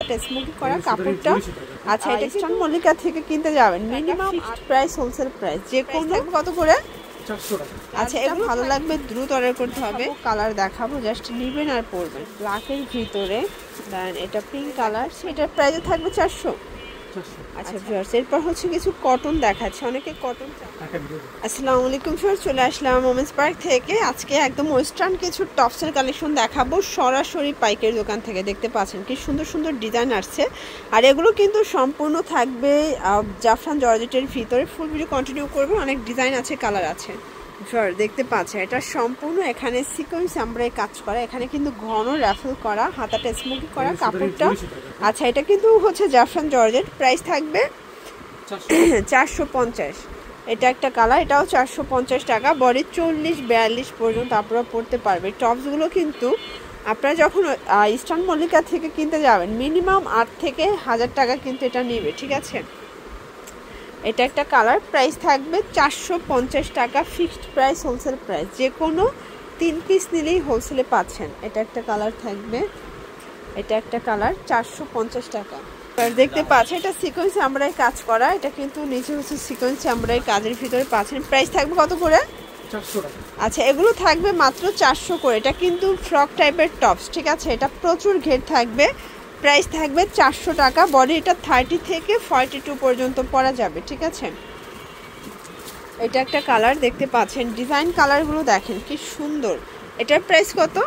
হাতাটা স্মোকি করা কাপড়টা। আচ্ছা এটা ইস্টার্ন মল্লিকা থেকে কিনতে যাবেন minimum fixed price wholesale price যে কোনো কত করে 400 টাকা। আচ্ছা এটা ভালো লাগবে দ্রুত অর্ডার করতে হবে। কালার দেখাবো জাস্ট নেবেন আর পরবেন। ব্ল্যাকের ভিতরে দেন এটা পিঙ্ক কালার, সেটার প্রাইস থাকবে 400। আচ্ছা ভিউয়ার্স এরপর হচ্ছে কিছু কটন দেখাচ্ছে, অনেকে কটন। আসসালামু আলাইকুম ভিউয়ার্স, চলে আসলাম ওমেন্স পার্ক থেকে। আজকে একদম ওয়েস্টার্ন কিছু টপসের কালেকশন দেখাবো সরাসরি পাইকারি দোকান থেকে। দেখতে পাচ্ছেন কি সুন্দর সুন্দর ডিজাইন আসছে, আর এগুলো কিন্তু সম্পূর্ণ থাকবে জাফরান জর্জেটের ভিতরে। ফুল ভিডিও কন্টিনিউ করবে, অনেক ডিজাইন আছে, কালার আছে। দেখতে পাচ্ছেন এটা সম্পূর্ণ এখানে সিকোয়েন্স আমরাই কাজ করা, এখানে কিন্তু ঘন রাফেল করা, হাতাটা স্মোকি করা কাপড়টা। আচ্ছা এটা কিন্তু হচ্ছে জাফরান জর্জেট, প্রাইস থাকবে 450। এটা একটা কালার, এটাও 450 টাকা। বডি 40-42 পর্যন্ত আপনারা পরতে পারবে। টপসগুলো কিন্তু আপনারা যখন ইস্টার্ন মল্লিকা থেকে কিনতে যাবেন মিনিমাম 8 থেকে 1000 টাকা কিন্তু এটা নেবে, ঠিক আছে। এটা একটা কালার, প্রাইস থাকবে 450 টাকা, ফিক্সড প্রাইস হোলসেল প্রাইস। যে কোনো 3 পিস নিলেই হোলসেলে পাচ্ছেন। এটা একটা কালার থাকবে, এটা একটা কালার 450 টাকা। দেখতে পাচ্ছেন এটা সিকোয়েন্স আমরাই কাজ করা, এটা কিন্তু নিচে হচ্ছে সিকোয়েন্স আমরাই কাজের ভিতরে পাচ্ছেন। প্রাইস থাকবে কত করে? 400 টাকা। আচ্ছা এগুলো থাকবে মাত্র 400 করে। এটা কিন্তু ফ্রক টাইপের টপস, ঠিক আছে। এটা প্রচুর ঘের থাকবে, প্রাইস থাকবে 400 টাকা। বডি এটা 30 থেকে 42 পর্যন্ত পরা যাবে, ঠিক আছে। এটা একটা কালার দেখতে পাচ্ছেন, ডিজাইন কালারগুলো দেখেন কি সুন্দর। এটার প্রাইস কত?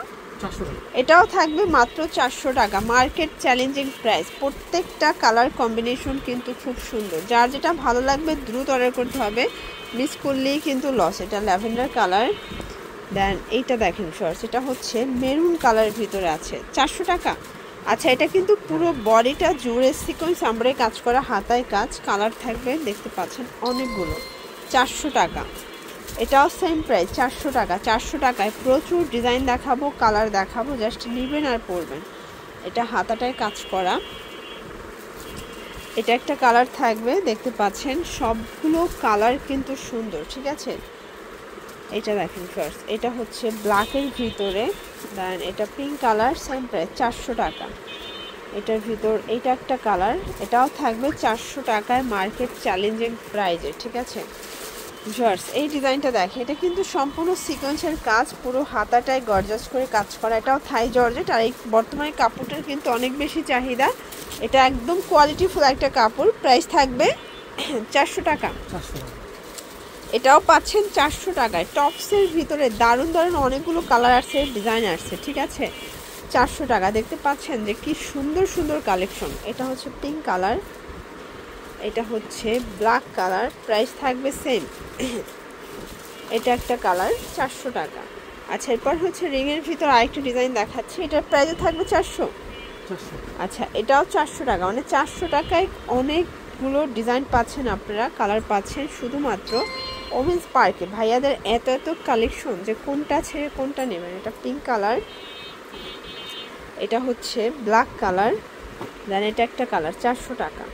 400 টাকা। এটাও থাকবে মাত্র 400 টাকা, মার্কেট চ্যালেঞ্জিং প্রাইস। প্রত্যেকটা কালার কম্বিনেশন কিন্তু খুব সুন্দর, যার যেটা ভালো লাগবে দ্রুত অর্ডার করতে হবে, মিস করলেই কিন্তু লস। এটা ল্যাভেন্ডার কালার, দেন এইটা দেখেন শর্টস, এটা হচ্ছে মেরুন কালারের ভিতরে আছে, 400 টাকা। আচ্ছা এটা কিন্তু পুরো বডিটা জুড়ে সিকোয়েন্স আমরাই কাজ করা, হাতায় কাজ, কালার থাকবে দেখতে পাচ্ছেন অনেকগুলো, 400 টাকা। এটাও সেম প্রাইস 400 টাকা। 400 টাকায় প্রচুর ডিজাইন দেখাবো, কালার দেখাবো, জাস্ট নেবেন আর পরবেন। এটা হাতাটায় কাজ করা, এটা একটা কালার থাকবে দেখতে পাচ্ছেন, সবগুলো কালার কিন্তু সুন্দর, ঠিক আছে। এটা দেখেন ফার্স্ট, এটা হচ্ছে ব্ল্যাকের ভিতরে, দেন এটা পিঙ্ক কালার, সেম প্রাইস 400 টাকা। এটার ভিতর এইটা একটা কালার, এটাও থাকবে 400 টাকায়, মার্কেট চ্যালেঞ্জিং প্রাইজে, ঠিক আছে। জর্জ এই ডিজাইনটা দেখে, এটা কিন্তু সম্পূর্ণ সিকোয়েন্সের কাজ, পুরো হাতাটায় গর্জাস করে কাজ করা। এটাও থাই জর্জেট, আর এই বর্তমানে কাপড়টার কিন্তু অনেক বেশি চাহিদা। এটা একদম কোয়ালিটিফুল একটা কাপড়, প্রাইস থাকবে 400 টাকা। এটাও পাচ্ছেন 400 টাকায়। টপসের ভিতরে দারুণ দারুণ অনেকগুলো কালার আসছে, ডিজাইন আসছে, ঠিক আছে। 400 টাকা। দেখতে পাচ্ছেন যে কি সুন্দর সুন্দর কালেকশন। এটা হচ্ছে পিঙ্ক কালার, এটা হচ্ছে ব্ল্যাক কালার, প্রাইস থাকবে সেম। এটা একটা কালার 400 টাকা। আচ্ছা এরপর হচ্ছে রিংয়ের ভিতর আরেকটা ডিজাইন দেখাচ্ছি, এটার প্রাইসও থাকবে 400। আচ্ছা এটাও 400 টাকা, মানে 400 টাকায় অনেকগুলো ডিজাইন পাচ্ছেন আপনারা, কালার পাচ্ছেন শুধুমাত্র ওমেন্স পার্কে। ভাইয়াদের এত এত কালেকশন যে কোনটা ছেড়ে কোনটা নেবেন। এটা পিঙ্ক কালার, এটা হচ্ছে ব্ল্যাক কালার, দেন এটা একটা কালার 400 টাকা।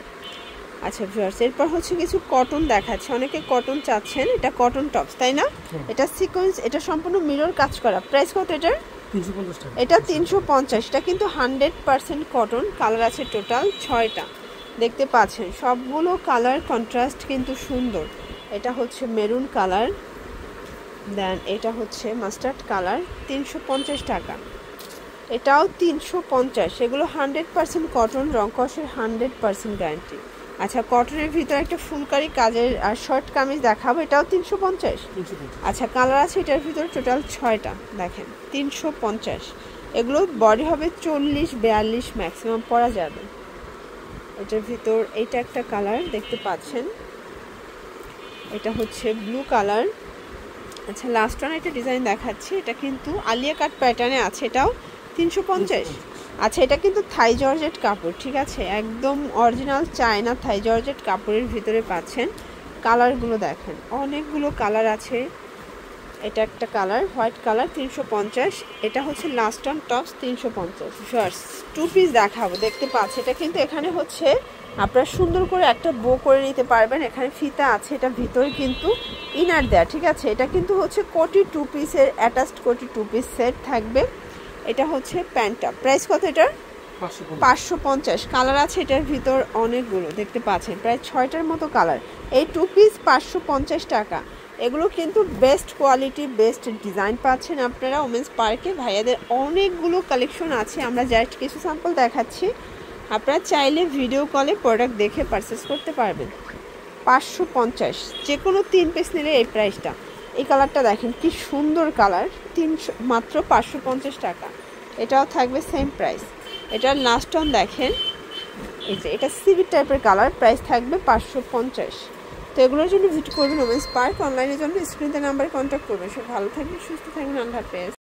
আচ্ছা ভিউয়ার্স এরপর হচ্ছে কিছু কটন দেখাচ্ছে, অনেকে কটন চাচ্ছেন। এটা কটন টপস তাই না? এটা সিকোয়েন্স, এটা সম্পূর্ণ মিরর কাজ করা। প্রাইস কত এটার? 350 টাকা। এটা 350। এটা কিন্তু 100% কটন, কালার আছে টোটাল 6টা। দেখতে পাচ্ছেন সবগুলো কালার কন্ট্রাস্ট কিন্তু সুন্দর। এটা হচ্ছে মেরুন কালার, দেন এটা হচ্ছে মাস্টার্ড কালার, 350 টাকা। এটাও 350। এগুলো 100% কটন, রং কষের 100% গ্যারান্টি। আচ্ছা কটনের ভিতরে একটা ফুলকারি কাজের আর শর্ট কামিজ দেখাবো, এটাও 350। আচ্ছা কালার আছে এটার ভিতরে টোটাল 6টা, দেখেন 350। এগুলো বডি হবে 40-42 ম্যাক্সিমাম পরা যাবে। এটার ভিতর এইটা একটা কালার দেখতে পাচ্ছেন, এটা হচ্ছে ব্লু কালার। আচ্ছা লাস্ট ওয়ান একটা ডিজাইন দেখাচ্ছি, এটা কিন্তু আলিয়া কাট প্যাটার্নে আছে, এটাও 350। আচ্ছা এটা কিন্তু থাই জর্জেট কাপড়, ঠিক আছে, একদম অরিজিনাল চায়না থাই জর্জেট কাপড়ের ভিতরে পাচ্ছেন। কালারগুলো দেখেন অনেকগুলো কালার আছে। এটা একটা কালার হোয়াইট কালার, 350। এটা হচ্ছে last on tops 350। First 2 piece দেখাবো, দেখতে পাচ্ছি এটা কিন্তু এখানে হচ্ছে আপনারা সুন্দর করে একটা বো করে নিতে পারবেন। এখানে ফিতা আছে, এটা ভিতরে কিন্তু ইনার দেয়া, ঠিক আছে। এটা কিন্তু হচ্ছে কোটি 2 পিসের অ্যাটাচড কোটি 2 পিস সেট থাকবে। এটা হচ্ছে প্যান্টটা, প্রাইস কত এটার? 550 কালার আছে এটার ভিতর অনেকগুলো দেখতে পাচ্ছেন, প্রায় 6টার মতো কালার। এই 2 পিস 550 টাকা। এগুলো কিন্তু বেস্ট কোয়ালিটি, বেস্ট ডিজাইন পাচ্ছেন আপনারা ওমেন্স পার্কে। ভাইয়াদের অনেকগুলো কালেকশন আছে, আমরা জাস্ট কিছু স্যাম্পল দেখাচ্ছি। আপনারা চাইলে ভিডিও কলে প্রোডাক্ট দেখে পারচেস করতে পারবেন। 550, যে কোনো 3 পিস নিলে এই প্রাইসটা। এই কালারটা দেখেন কি সুন্দর কালার, মাত্র 550 টাকা। এটাও থাকবে সেম প্রাইস। এটার লাস্ট অন দেখেন, এই যে এটা সিভিট টাইপের কালার, প্রাইস থাকবে 550। তো এগুলোর জন্য ভিজিট করবেন ওমেন্স পার্ক। অনলাইনের জন্য স্ক্রিনে নাম্বারে কন্ট্যাক্ট করবেন। সব ভালো থাকবেন, সুস্থ থাকবেন, আল্লাহ হাফেজ।